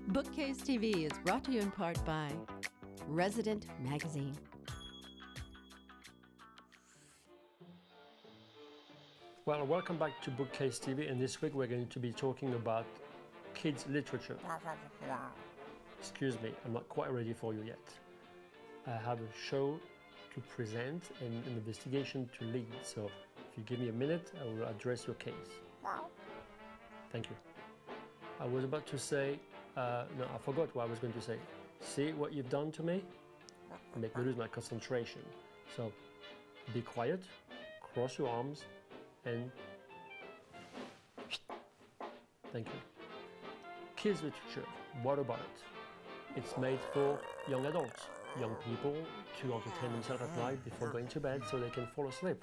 Bookcase TV is brought to you in part by Resident Magazine. Well, welcome back to Bookcase TV, and this week we're going to be talking about kids' literature. Excuse me, I'm not quite ready for you yet. I have a show to present and an investigation to lead, so if you give me a minute, I will address your case. Thank you. I was about to say, no, I forgot what I was going to say. See what you've done to me? You make me lose my concentration. So, be quiet, cross your arms, and thank you. Kids literature, what about it? It's made for young adults, young people to entertain themselves at night before going to bed so they can fall asleep.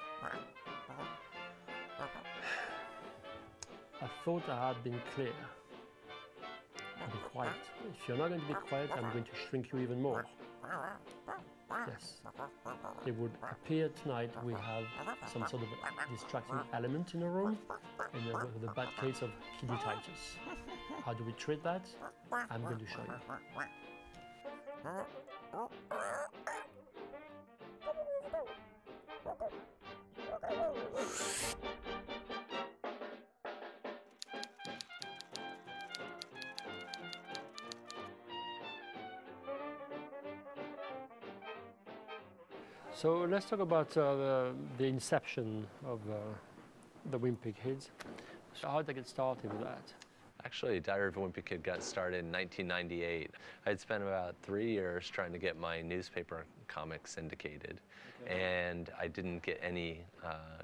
I thought I had been clear. Be quiet. If you're not going to be quiet, I'm going to shrink you even more. Yes. It would appear tonight we have some sort of a distracting element in the room, and the bad case of kidditis. How do we treat that? I'm going to show you. So let's talk about the inception of the Wimpy Kids. So how did I get started with that? Actually, Diary of a Wimpy Kid got started in 1998. I'd spent about 3 years trying to get my newspaper comics syndicated, and I didn't get any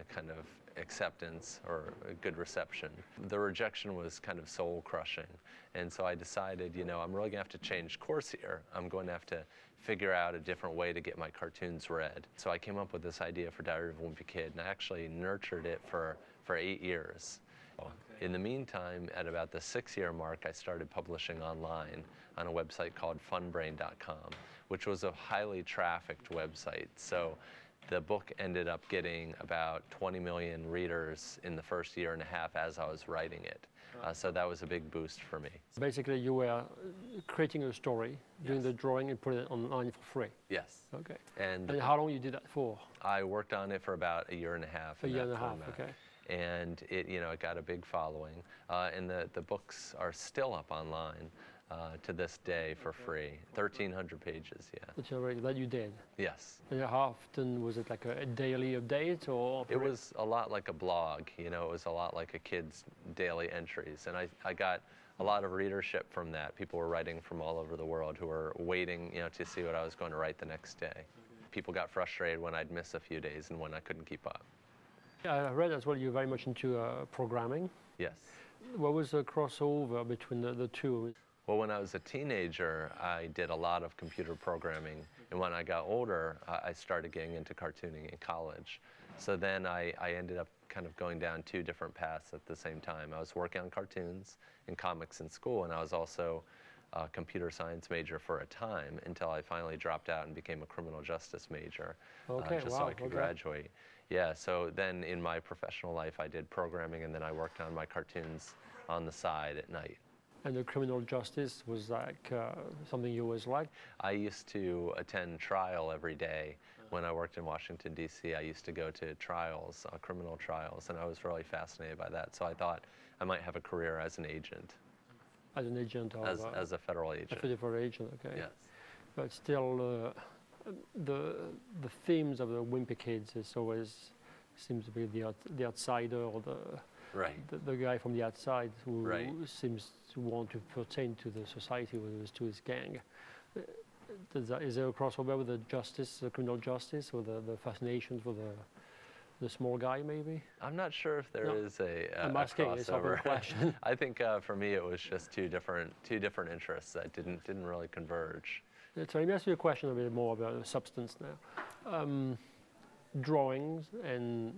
kind of acceptance or a good reception. The rejection was kind of soul-crushing, and so I decided, you know, I'm really going to have to change course here. I'm going to have to figure out a different way to get my cartoons read. So I came up with this idea for Diary of a Wimpy Kid, and I actually nurtured it for 8 years. In the meantime, at about the 6-year mark, I started publishing online on a website called funbrain.com, which was a highly trafficked website. So the book ended up getting about 20 million readers in the first year and a half as I was writing it. So that was a big boost for me. Basically, you were creating a story, doing the drawing, and putting it online for free. Yes. Okay. And how long you did that for? I worked on it for about a year and a half. A year and a half, okay. And it, you know, it got a big following. And the books are still up online to this day for free. 1,300 pages, yeah. That you did? Yes. And how often was it, like a daily update, or? It was a lot like a blog, you know, it was a lot like a kid's daily entries. And I got a lot of readership from that. People were writing from all over the world who were waiting, you know, to see what I was going to write the next day. People got frustrated when I'd miss a few days and when I couldn't keep up. I read as well you're very much into programming. Yes. What was the crossover between the two? Well, when I was a teenager, I did a lot of computer programming. And when I got older, I started getting into cartooning in college. So then I ended up kind of going down 2 different paths at the same time. I was working on cartoons and comics in school, and I was also a computer science major for a time until I finally dropped out and became a criminal justice major, just so I could graduate. Yeah, so then in my professional life I did programming, and then I worked on my cartoons on the side at night. And the criminal justice was like something you always liked? I used to attend trial every day. When I worked in Washington, D.C., I used to go to trials, criminal trials, and I was really fascinated by that. So I thought I might have a career as an agent. As an agent? As a federal agent. A federal agent, okay. Yes. But still, the themes of the Wimpy Kids is always seems to be the outsider, or the guy from the outside who seems to want to pertain to the society, to his gang. Is there a crossover with the justice, the criminal justice, or the fascination for the small guy, maybe? I'm not sure if there is a crossover. Question. I think for me it was just two different interests that didn't really converge. So let me ask you a question a bit more about the substance now. Drawings and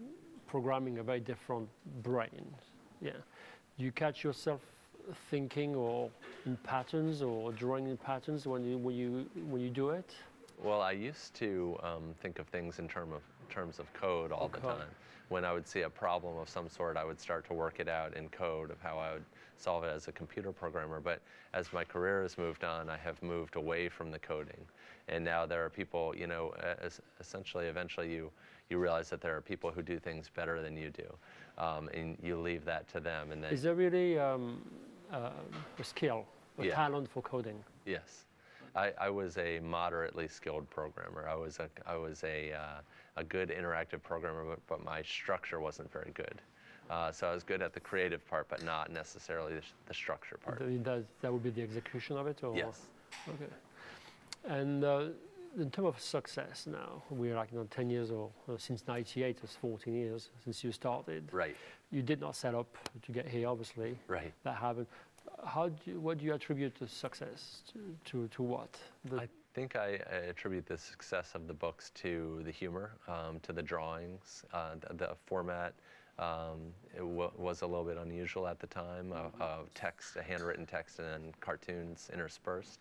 programming are very different brains. Yeah. Do you catch yourself thinking or in patterns or drawing in patterns when you do it? Well, I used to think of things in terms terms of code all the time. When I would see a problem of some sort, I would start to work it out in code of how I would solve it as a computer programmer. But as my career has moved on, I have moved away from the coding. And now there are people, you know, essentially, eventually you realize that there are people who do things better than you do. And you leave that to them. And then, is there really a skill, a talent for coding? Yes. I was a moderately skilled programmer. I was a good interactive programmer, but my structure wasn't very good. So I was good at the creative part, but not necessarily the structure part. That would be the execution of it? Or? Yes. Okay. And in terms of success now, we're like 10 years or since '98, it's 14 years since you started. Right. You did not set up to get here, obviously. Right. That happened. What do you attribute the success to what? I think I attribute the success of the books to the humor, to the drawings, the format. It was a little bit unusual at the time, text, a handwritten text, and then cartoons interspersed.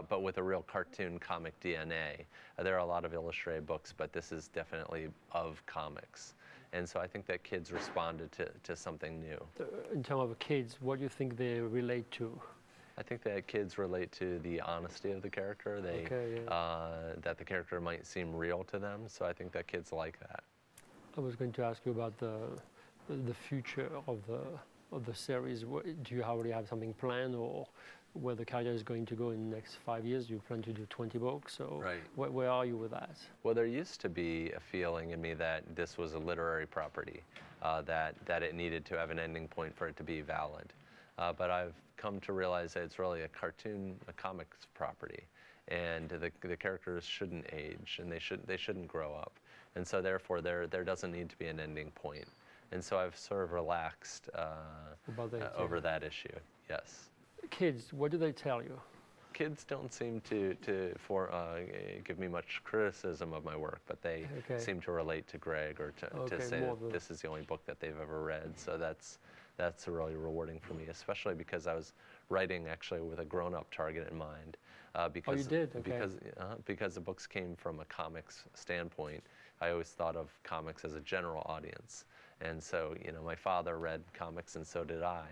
But with a real cartoon comic DNA. There are a lot of illustrated books, but this is definitely of comics. And so I think that kids responded to something new. In terms of kids, what do you think they relate to? I think that kids relate to the honesty of the character. That the character might seem real to them. So I think that kids like that. I was going to ask you about the future of the series. Do you already have something planned, or where the character is going to go in the next 5 years? You plan to do 20 books, so right. Where are you with that? Well, there used to be a feeling in me that this was a literary property, that it needed to have an ending point for it to be valid. But I've come to realize that it's really a comics property, and the characters shouldn't age, and they shouldn't grow up, and so therefore there doesn't need to be an ending point. And so I've sort of relaxed over that issue. Yes. Kids, what do they tell you? Kids don't seem to give me much criticism of my work, but they seem to relate to Greg, or to say that this is the only book that they've ever read. So that's really rewarding for me, especially because I was writing actually with a grown-up target in mind. Because, you did? Okay. Because the books came from a comics standpoint, I always thought of comics as a general audience. And so, you know, my father read comics, and so did I.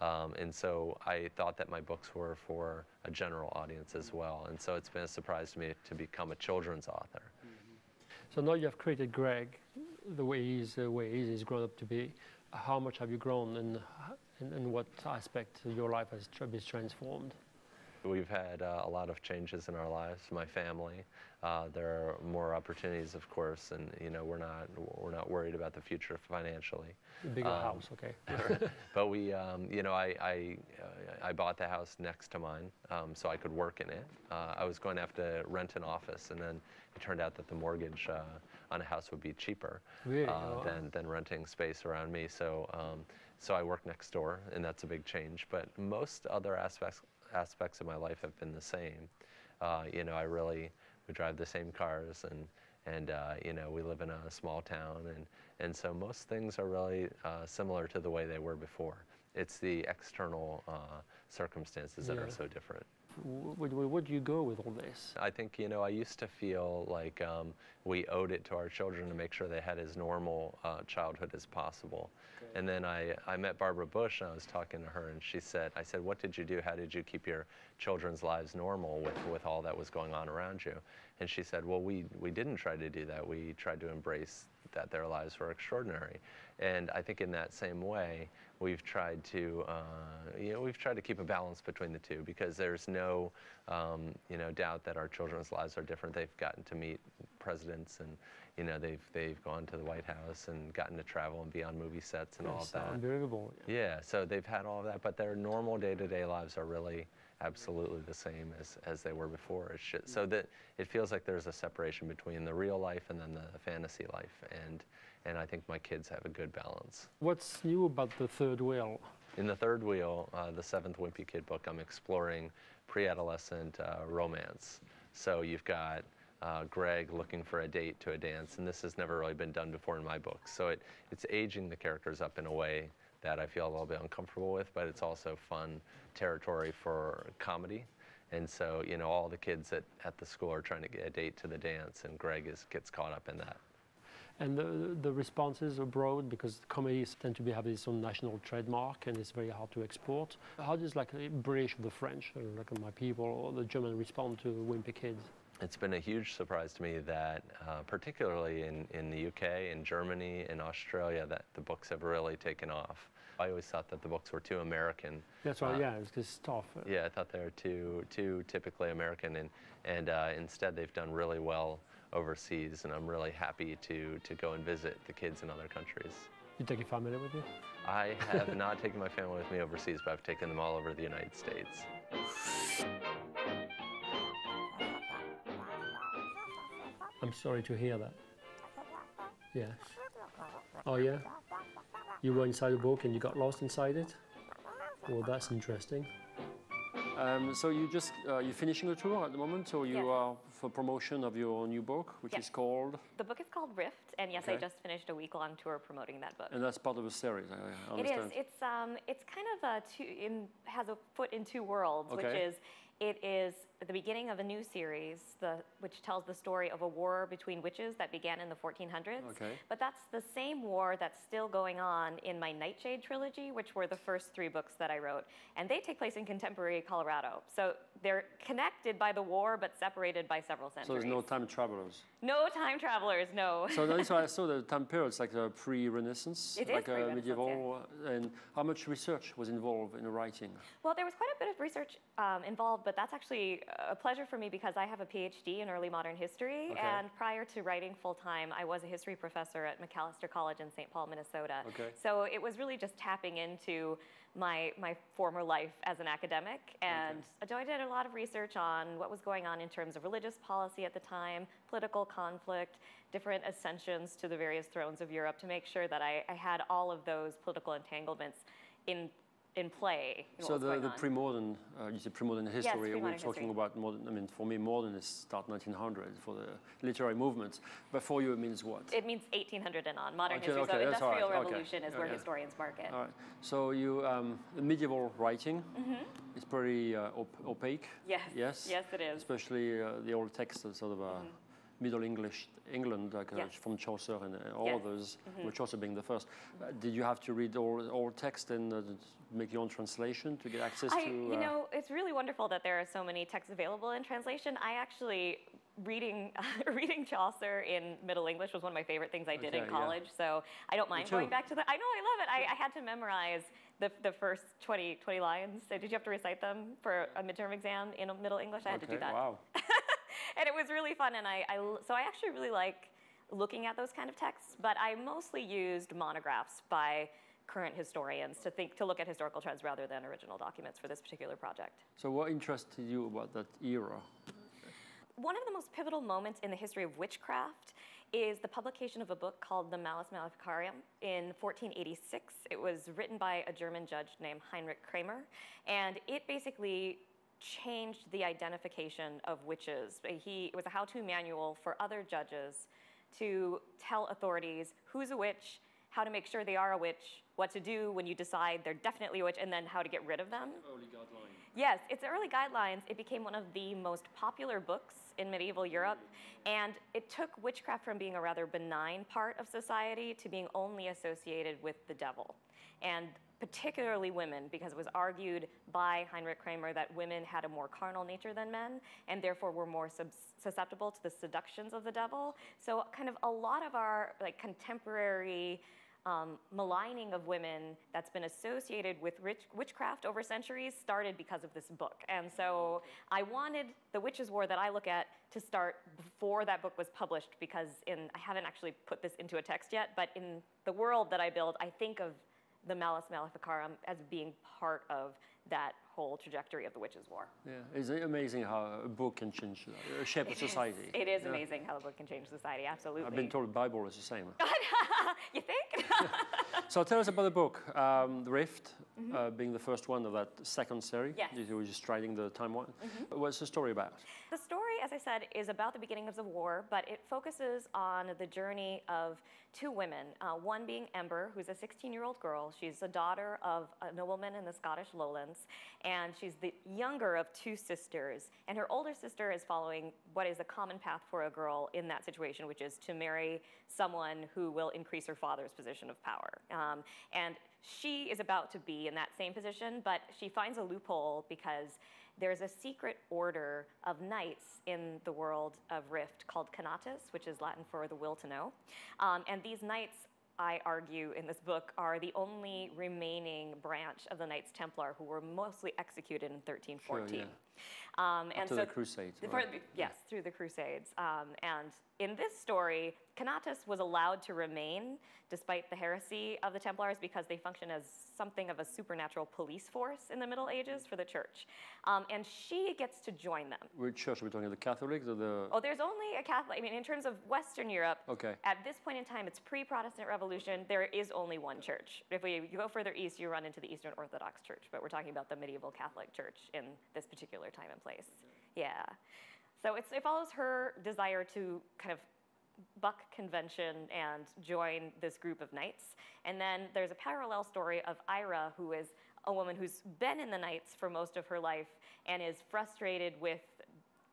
And so I thought that my books were for a general audience as well. And so it's been a surprise to me to become a children's author. So now you have created Greg the way he's grown up to be. How much have you grown, and in what aspect of your life has been transformed? We've had a lot of changes in our lives, my family. There are more opportunities, of course, and you know we're not worried about the future financially. A bigger house, okay. But we, you know, I bought the house next to mine, so I could work in it. I was going to have to rent an office, and then it turned out that the mortgage on a house would be cheaper than renting space around me. So so I work next door, and that's a big change. But most other aspects of my life have been the same. You know, we drive the same cars, and you know, we live in a small town, and so most things are really similar to the way they were before. It's the external circumstances that are so different. Where do you go with all this? I think, you know, I used to feel like we owed it to our children to make sure they had as normal childhood as possible. Okay. And then I met Barbara Bush, and I was talking to her, and I said, what did you do? How did you keep your children's lives normal with all that was going on around you? And she said, well, we didn't try to do that. We tried to embrace that their lives were extraordinary. And I think in that same way, we've tried to, you know, keep a balance between the two, because there's no, you know, doubt that our children's lives are different. They've gotten to meet presidents, and you know, they've gone to the White House and gotten to travel and be on movie sets and all of that. Unbelievable. Yeah, so they've had all of that, but their normal day-to-day lives are really absolutely the same as they were before. So that it feels like there's a separation between the real life and then the fantasy life, and I think my kids have a good balance. What's new about the third wheel? In the third wheel, the seventh Wimpy Kid book, I'm exploring pre-adolescent romance. So you've got Greg looking for a date to a dance, and this has never really been done before in my books. So it's aging the characters up in a way that I feel a little bit uncomfortable with, but it's also fun territory for comedy. And so, you know, all the kids at the school are trying to get a date to the dance, and Greg gets caught up in that. And the responses abroad, because comedies tend to have its own national trademark and it's very hard to export. How does like the British or the French, or like my people, or the German respond to Wimpy Kid? It's been a huge surprise to me that, particularly in the UK, in Germany, in Australia, that the books have really taken off. I always thought that the books were too American. That's right, yeah, it's tough. Yeah, I thought they were too typically American, and instead they've done really well overseas, and I'm really happy to go and visit the kids in other countries. You take your family with you? I have not taken my family with me overseas, but I've taken them all over the United States. I'm sorry to hear that. Yes. Oh yeah? You were inside the book and you got lost inside it? Well, that's interesting. So you're finishing a tour at the moment, or you are for promotion of your new book, which is called? The book is called Rift, and yes, I just finished a week-long tour promoting that book. And that's part of a series, I understand. It is. It's kind of has a foot in two worlds, which is it is the beginning of a new series, which tells the story of a war between witches that began in the 1400s. Okay. But that's the same war that's still going on in my Nightshade trilogy, which were the first 3 books that I wrote. And they take place in contemporary Colorado. So they're connected by the war, but separated by several centuries. So there's no time travelers? No time travelers, no. So then I saw the time period, it's like a pre-Renaissance, like a medieval. Yeah. And how much research was involved in the writing? Well, there was quite a bit of research involved, but that's actually a pleasure for me because I have a PhD in early modern history, and prior to writing full-time, I was a history professor at McAllister College in St. Paul, Minnesota. So it was really just tapping into my former life as an academic, and so I did a lot of research on what was going on in terms of religious policy at the time, political conflict, different ascensions to the various thrones of Europe to make sure that I had all of those political entanglements in play. So the pre-modern, you said pre-modern history, we're talking about modern, I mean, for me, modern is start 1900 for the literary movements. But for you, it means what? It means 1800 and on, modern history. So industrial revolution is where historians mark it. All right. So you, the medieval writing is pretty opaque. Yes. Yes? Yes, it is. Especially the old texts of sort of Middle English England, like from Chaucer and all others, with Chaucer being the first. Did you have to read all text and make your own translation to get access to? You know, it's really wonderful that there are so many texts available in translation. I actually, reading Chaucer in Middle English was one of my favorite things I did in college, so I don't mind going back to that. I know, I love it. I had to memorize the first 20 lines. So did you have to recite them for a midterm exam in Middle English? I had to do that. Wow. And it was really fun, and so I actually really like looking at those kind of texts, but I mostly used monographs by current historians to look at historical trends rather than original documents for this particular project. So what interested you about that era? One of the most pivotal moments in the history of witchcraft is the publication of a book called The Malus Maleficarum in 1486. It was written by a German judge named Frederic Cremer, and it basically changed the identification of witches. It was a how-to manual for other judges to tell authorities who's a witch, how to make sure they are a witch, what to do when you decide they're definitely a witch, and then how to get rid of them. Early guidelines. Yes, it's early guidelines. It became one of the most popular books in medieval Europe, and it took witchcraft from being a rather benign part of society to being only associated with the devil. And particularly women, because it was argued by Frederic Cremer that women had a more carnal nature than men, and therefore were more susceptible to the seductions of the devil. So kind of a lot of our contemporary maligning of women that's been associated with witchcraft over centuries started because of this book. And so I wanted the Witches' War that I look at to start before that book was published, because I haven't actually put this into a text yet, but in the world that I build, I think of the Malus Maleficarum as being part of that whole trajectory of the Witches' War. Yeah, it's amazing how a book can change, shape a society. It is amazing how a book can change society, absolutely. I've been told the Bible is the same. You think? So tell us about the book, The Rift. being the first one of that second series. Yes. You were just striding the timeline. What's the story about? The story, as I said, is about the beginning of the war, but it focuses on the journey of two women, one being Ember, who's a 16-year-old girl. She's the daughter of a nobleman in the Scottish lowlands, and she's the younger of two sisters. And her older sister is following what is a common path for a girl in that situation, which is to marry someone who will increase her father's position of power. And she is about to be in that same position, but she finds a loophole because there's a secret order of knights in the world of Rift called Conatus, which is Latin for the will to know. And these knights, I argue in this book, are the only remaining branch of the Knights Templar who were mostly executed in 1314. Sure, yeah. And After the Crusades. Right? Yes, through the Crusades. And in this story, Conatus was allowed to remain despite the heresy of the Templars because they function as something of a supernatural police force in the Middle Ages for the church. And she gets to join them. Which church are we talking? The Catholics or the... Oh, there's only a Catholic. I mean, in terms of Western Europe, Okay. at this point in time, it's pre-Protestant Revolution. There is only one church. If you go further east, you run into the Eastern Orthodox Church. But we're talking about the medieval Catholic Church in this particular time and place. Yeah. So it follows her desire to kind of buck convention and join this group of knights. And then there's a parallel story of Ira, who is a woman who's been in the knights for most of her life and is frustrated with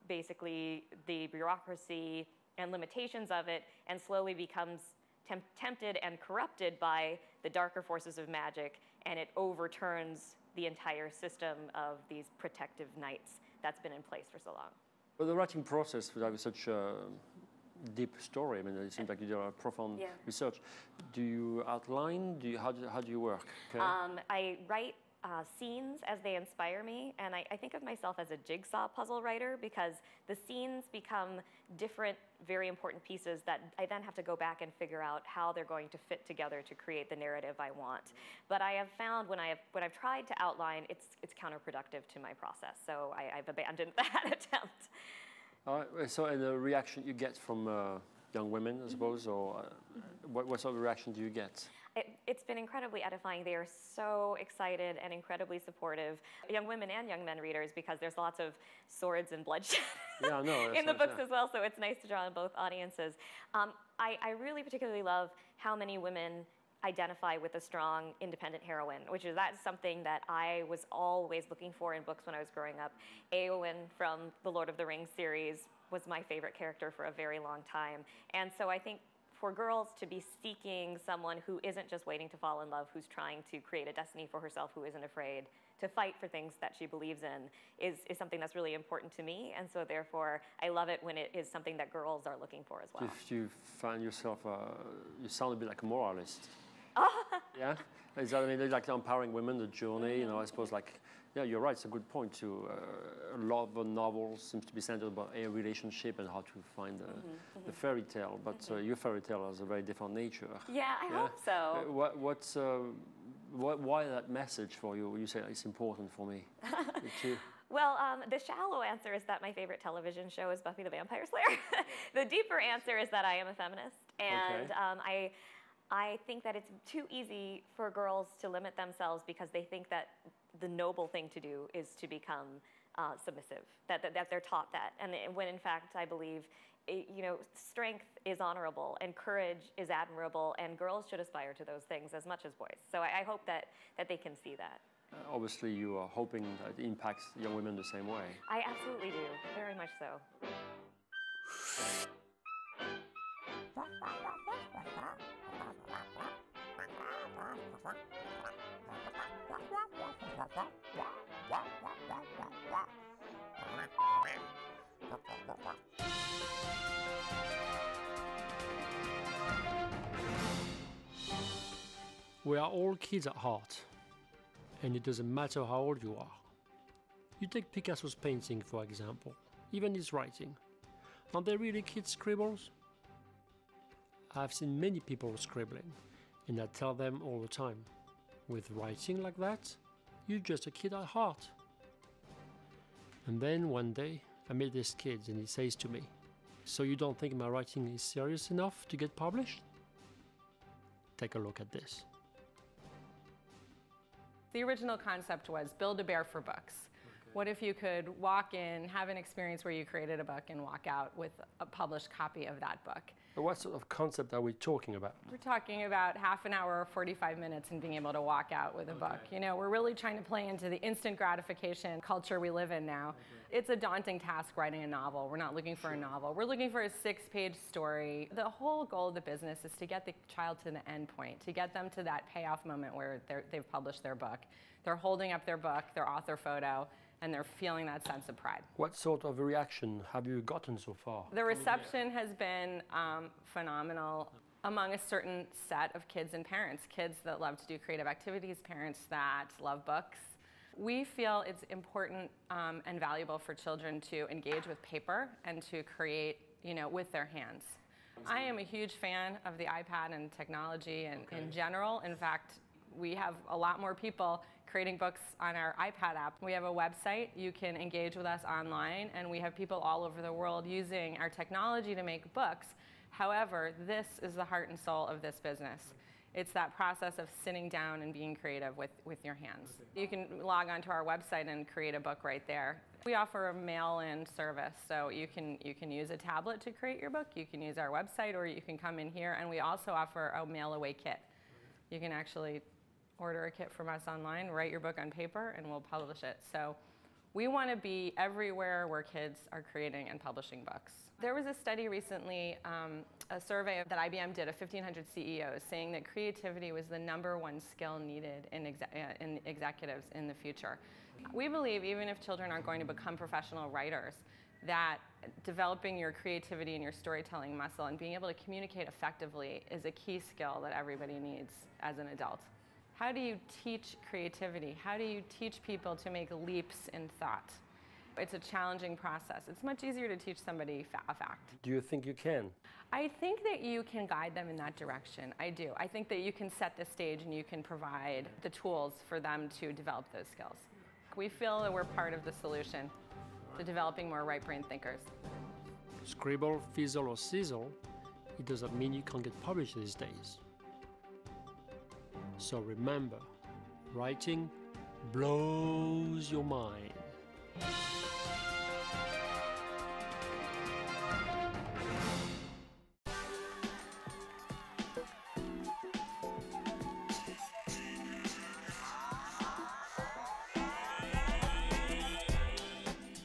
basically the bureaucracy and limitations of it, and slowly becomes tempted and corrupted by the darker forces of magic, and it overturns the entire system of these protective knights that's been in place for so long. But the writing process was such a deep story. I mean, it seems like you did a profound research. Do you outline? How do you work? Okay. I write scenes as they inspire me, and I think of myself as a jigsaw puzzle writer because the scenes become different, very important pieces that I then have to go back and figure out how they're going to fit together to create the narrative I want. But I have found when I've tried to outline, it's counterproductive to my process, so I've abandoned that attempt. All right. So, and the reaction you get from young women, I suppose, or what sort of reaction do you get? It's been incredibly edifying. They are so excited and incredibly supportive, young women and young men readers, because there's lots of swords and bloodshed in the books as well, so it's nice to draw on both audiences. I really particularly love how many women identify with a strong, independent heroine, that's something that I was always looking for in books when I was growing up. Éowyn from the Lord of the Rings series was my favorite character for a very long time, and so I think for girls to be seeking someone who isn't just waiting to fall in love, who's trying to create a destiny for herself, who isn't afraid to fight for things that she believes in, is something that's really important to me. And so therefore, I love it when it is something that girls are looking for as well. If you find yourself, you sound a bit like a moralist. Yeah? Is that, I mean, like empowering women, the journey, you know, I suppose like, yeah, you're right, it's a good point too. A lot of novels seems to be centered about a relationship and how to find the fairy tale, but your fairy tale has a very different nature. Yeah, I hope so. Why that message for you? You say it's important for me. Too. Well, the shallow answer is that my favorite television show is Buffy the Vampire Slayer. The deeper answer is that I am a feminist, and I think that it's too easy for girls to limit themselves because they think that the noble thing to do is to become submissive, that they're taught that. And when in fact, I believe, strength is honorable and courage is admirable, and girls should aspire to those things as much as boys. So I hope that they can see that. Obviously, you are hoping that it impacts young women the same way. I absolutely do, very much so. We are all kids at heart, and it doesn't matter how old you are. You take Picasso's painting, for example, even his writing. Aren't they really kids' scribbles? I've seen many people scribbling, and I tell them all the time, with writing like that, you're just a kid at heart. And then one day, I meet this kid and he says to me, "So you don't think my writing is serious enough to get published?" Take a look at this. The original concept was build a bear for books. What if you could walk in, have an experience where you created a book and walk out with a published copy of that book? But what sort of concept are we talking about? We're talking about half an hour or 45 minutes and being able to walk out with a book. You know, we're really trying to play into the instant gratification culture we live in now. It's a daunting task writing a novel. We're not looking for a novel. We're looking for a 6-page story. The whole goal of the business is to get the child to the end point, to get them to that payoff moment where they've published their book. They're holding up their book, their author photo, and they're feeling that sense of pride. What sort of reaction have you gotten so far? The reception has been phenomenal among a certain set of kids and parents. Kids that love to do creative activities, parents that love books. We feel it's important and valuable for children to engage with paper and to create, you know, with their hands. I am a huge fan of the iPad and technology and in general. In fact, we have a lot more people creating books on our iPad app. We have a website. You can engage with us online, and we have people all over the world using our technology to make books. However, this is the heart and soul of this business. It's that process of sitting down and being creative with your hands. You can log onto our website and create a book right there. We offer a mail-in service, so you can use a tablet to create your book. You can use our website, or you can come in here, and we also offer a mail-away kit. You can actually order a kit from us online, write your book on paper, and we'll publish it. So we want to be everywhere where kids are creating and publishing books. There was a study recently, a survey that IBM did of 1,500 CEOs saying that creativity was the #1 skill needed in executives in the future. We believe even if children aren't going to become professional writers, that developing your creativity and your storytelling muscle and being able to communicate effectively is a key skill that everybody needs as an adult. How do you teach creativity? How do you teach people to make leaps in thought? It's a challenging process. It's much easier to teach somebody a fact. Do you think you can? I think that you can guide them in that direction. I do. I think that you can set the stage and you can provide the tools for them to develop those skills. We feel that we're part of the solution to developing more right-brain thinkers. Scribble, fizzle, or sizzle, it doesn't mean you can't get published these days. So remember, writing blows your mind.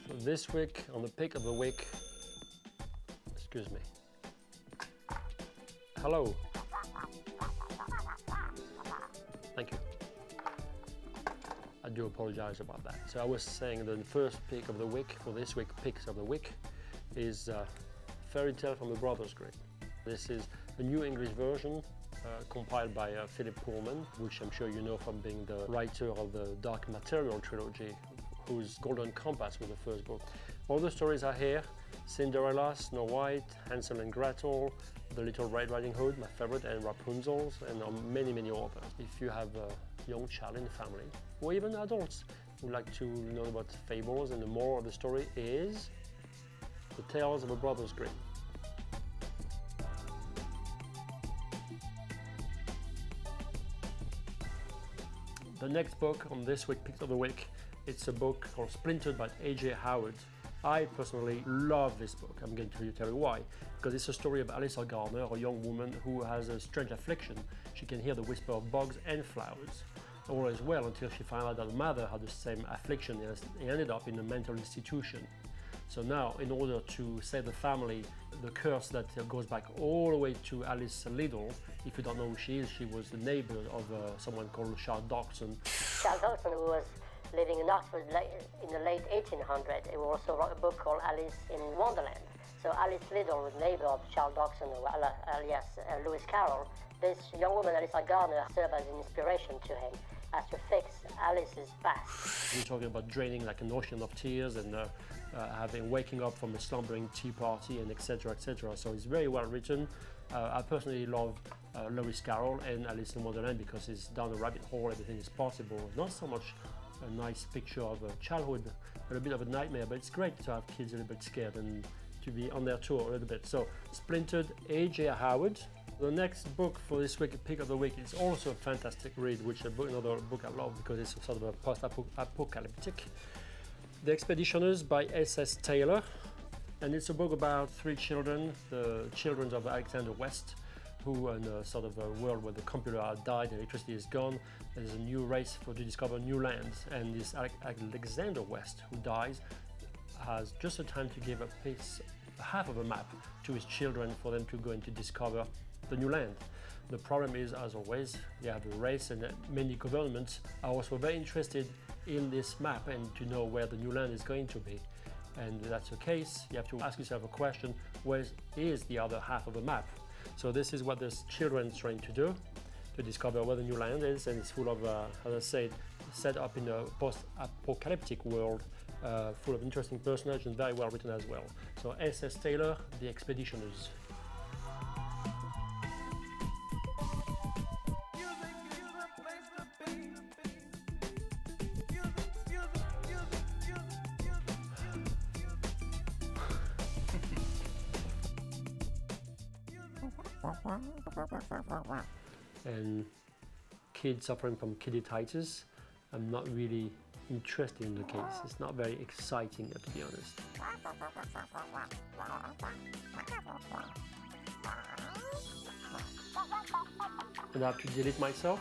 So this week, on the pick of the week, excuse me. Hello. Thank you. I do apologize about that. So I was saying that the first pick of the week for this week, picks of the week, is Fairy Tale from the Brothers Grimm. This is a new English version compiled by Philip Pullman, which I'm sure you know from being the writer of the Dark Material trilogy, whose Golden Compass was the first book. All the stories are here: Cinderella, Snow White, Hansel and Gretel, The Little Red Riding Hood, my favorite, and Rapunzel, and many, many others. If you have a young child in the family, or even adults who like to know about fables, and the moral of the story is The Tales of the Brothers Grimm. The next book on this week's Pick of the Week, it's a book called Splintered by A.J. Howard. I personally love this book. I'm going to tell you why. Because it's a story of Alice Gardner, a young woman who has a strange affliction. She can hear the whisper of bugs and flowers. All is well until she finds out that her mother had the same affliction and ended up in a mental institution. So now, in order to save the family, the curse that goes back all the way to Alice Liddell, if you don't know who she is, she was the neighbor of someone called Charles Dodgson. Charles Dodgson, who was living in Oxford in the late 1800s, he also wrote a book called Alice in Wonderland. So Alice Liddell was neighbor of Charles Dodgson, alias Lewis Carroll. This young woman, Alice Gardner, served as an inspiration to him as to fix Alice's past. We're talking about draining like an ocean of tears and waking up from a slumbering tea party and etc. etc. So it's very well written. I personally love Lewis Carroll and Alice in Wonderland because it's down a rabbit hole, everything is possible. Not so much a nice picture of childhood, but a bit of a nightmare, but it's great to have kids a little bit scared and to be on their tour a little bit. So Splintered, A.J. Howard. The next book for this week, Pick of the Week, is also a fantastic read, which is another book I love because it's sort of a post-apocalyptic. The Expeditioners by S.S. Taylor, and it's a book about three children, the children of Alexander West, who in a sort of a world where the computer has died and electricity is gone, there's a new race to discover new lands, and this Alexander West, who dies, has just the time to give half of a map to his children for them to go and to discover the new land. The problem is, as always, you have a race, and many governments are also very interested in this map and to know where the new land is going to be. And if that's the case, you have to ask yourself a question: where is the other half of the map? So this is what this children is trying to do, to discover where the new land is, and it's full of, as I said, set up in a post-apocalyptic world, full of interesting personages and very well written as well. So S.S. Taylor, The Expeditioners. And kids suffering from kidditis, I'm not really interested in the case. It's not very exciting, to be honest. And I have to delete myself.